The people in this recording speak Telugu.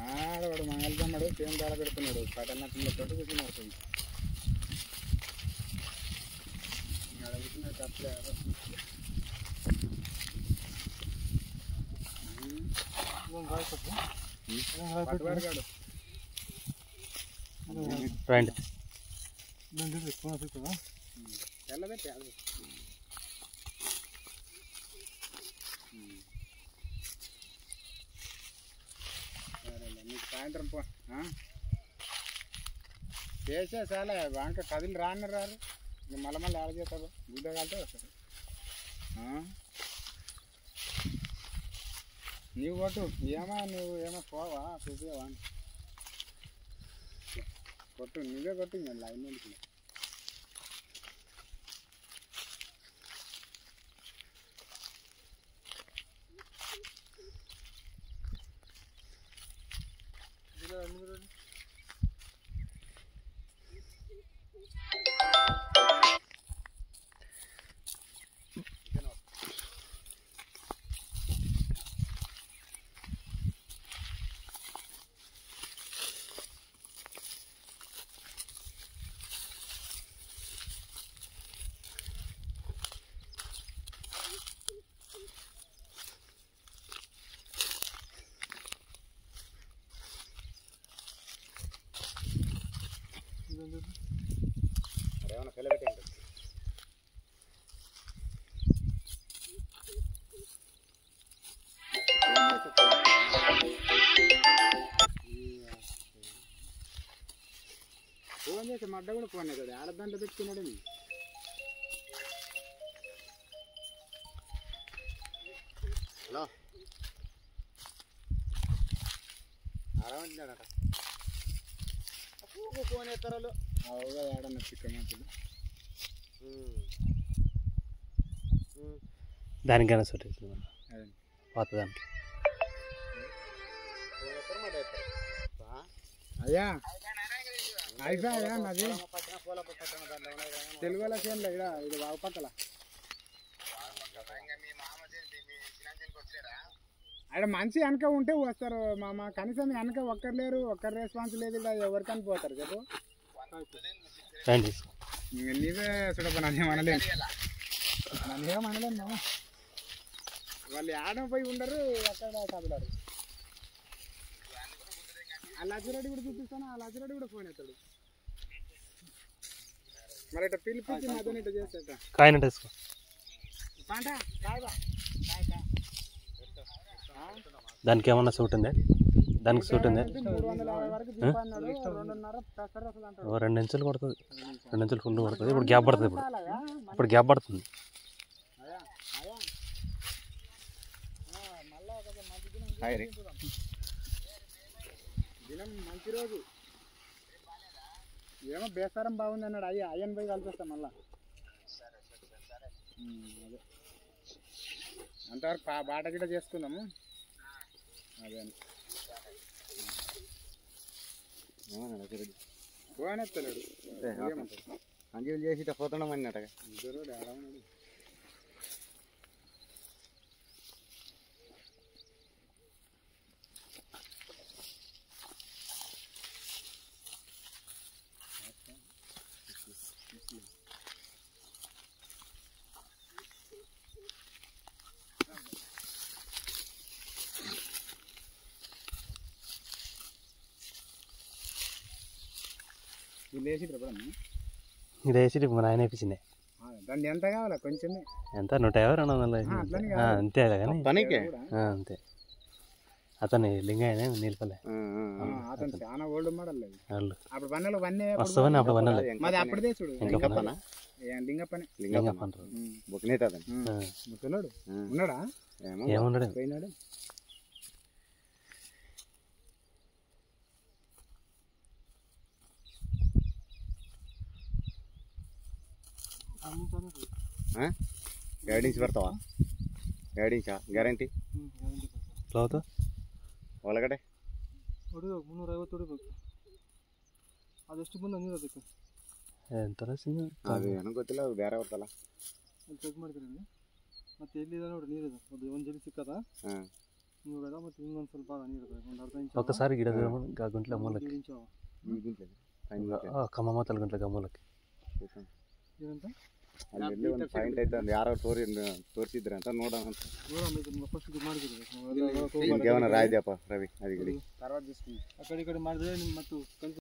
ఆడవాడు మంగళమ్మడు సేమ్ దాడ పెడుతున్నాడు పటన్న పిల్లతోటి కూర్చున్నాడు అడుగుతున్నాడు తప్పలే పట్టుబడిగాడు రండి తెల్లబెట్టి నీకు సాయంత్రం పో చేసే చాలా వంక కదిలి రారు ఇంక మళ్ళీ ఆడ చేస్తాడు గుడ్డ కాలితే వస్తాడు నీవు కొట్టు నువ్వు ఏమో పోవా చూపివా కొట్టు నువ్వే కొట్టు ఇంకా లైన్ నుంచి అదేమన్నా పిల్లబెట్టండి ఫోన్ చేసి మడ్డ కూడా ఫోన్ అవుతుంది ఆడదాంట్లో పెట్టుకున్నాడు హలో ఆడమంటున్నాడట ఫోన్ ఎత్తారు అవుగా ఆడన్న చిక్కమంతులు దానికైనా సరే పాత దానికి అయ్యా అయిపోయా నాది తెలుగు వాళ్ళ చేనులో ఇది బాగు పక్కల అక్కడ మంచి వెనక ఉంటే వస్తారు మామ కనీసం వెనక ఒక్కరు లేరు ఒక్కరు రెస్పాన్స్ లేదు ఇక్కడ ఎవరు కనిపోతారు చెప్పు నీవే చూడప్ప నన్నేమనలేదు నన్నేమనలేదు మామ వాళ్ళు ఆడడం పోయి ఉండరు అక్కడ కదలారు ఆ లచ్చిరెడ్డి కూడా చూపిస్తాను ఆ లచ్చిరెడ్డి కూడా ఫోన్ ఎత్తాడు మరి ఇట్లా పిలిపించి మధ్యన ఇట్లా చేస్తా కాయనంటే వేసుకో పంట దానికి ఏమన్నా సూట్ ఉందా దానికి సూట్ ఉంది 350 వరకు దీపాన్నాడు 2.5 పెసర అసలు అంటాడు 2 ఇంచులు కొడుతుంది 2 ఇంచులు ఫుల్ కొడుతుంది ఇప్పుడు గ్యాప్ పడుతుంది ఇప్పుడు గ్యాప్ పడుతుంది దినం మంచి రోజు ఏమో బేసారం బాగుంది అన్నాడు అయ్యన్ పోయి కలిపిస్తాం మళ్ళా అదే అంతవరకు బాట గిట చేసుకుందాము అదే ఫోన్ ఎత్తలేడు అంజీలు చేసి ఇట్లా పోతున్నాం అన్నట్టుగా ఇద్దరు ఆడమన్నాడు ఇది వేసి మన ఆయన వేపించింది దాన్ని ఎంత కావాలా కొంచెమే ఎంత 150 200 అంతే కానీ పనికి అంతే అతని లింగ ఆయన నిలపలే అతను చాలా ఓల్డ్ మోడల్ వాళ్ళు అప్పుడు పన్నెలు వన్నే వస్తావని అప్పుడు వన్నలే మాది అప్పుడే చూడు లింగప్పన లింగప్పన బొక్కనేత ముసలోడు ఉన్నాడా ఏమున్నాడు పోయినాడు ಗೈಡೆನ್ಸ್ ಬರ್ತಾವ ಗೈಡೆನ್ಸಾ ಗ್ಯಾರಂಟಿ ಹೌದು ಒಳಗಡೆ ಹೊಡಿಬೇಕು 350 ಹೊಡಿಬೇಕು ಅದೆಷ್ಟು ಬಂದ ನೀರು ಅದಕ್ಕೆ ಎಂತರ ಅದು ನನಗೆ ಗೊತ್ತಿಲ್ಲ ಅದು ಬೇರೆ ಬರ್ತಲ್ಲ ಚೆಕ್ ಮಾಡ್ತೀರಿ ಮತ್ತೆ ಎಲ್ಲಿದೆ ನೋಡಿ ನೀರಿದೆ ಅದು ಒಂದು ಜಲ್ಲಿ ಸಿಕ್ಕದ ಹಾಂ ನೀವು కదా ಮತ್ತೆ ಇನ್ನೊಂದು ಸ್ವಲ್ಪ ನೀರು ಒಂದು ಅರ್ಧ ಇಂಚು ఒకసారి గిడ గుంట్ల మూలకి 2 ಇಂಚು కమ్మ మాతల గుంట్ల మూలకి ಏನಂತ ಅಲ್ಲಿ ಒಂದು ಪಾಯಿಂಟ್ ಐತೆ ಒಂದು ಯಾರೋ ತೋರಿಸಿದ್ರೆ ಅಂತ ನೋಡೋಣ ಅಂತ ನೋಡೋಣ ಫಸ್ಟ್ ಇದು ಮಾಡಿದ್ರು ರಾಯ್ದಪ್ಪ ರವಿ ಅದಕ್ಕೆ తర్వాత చూసుకుంటాం ಆ ಕಡೆ ಈ ಕಡೆ ಮಾಡಿದ್ರೆ ನಿಮ್ಮ ಮತ್ತು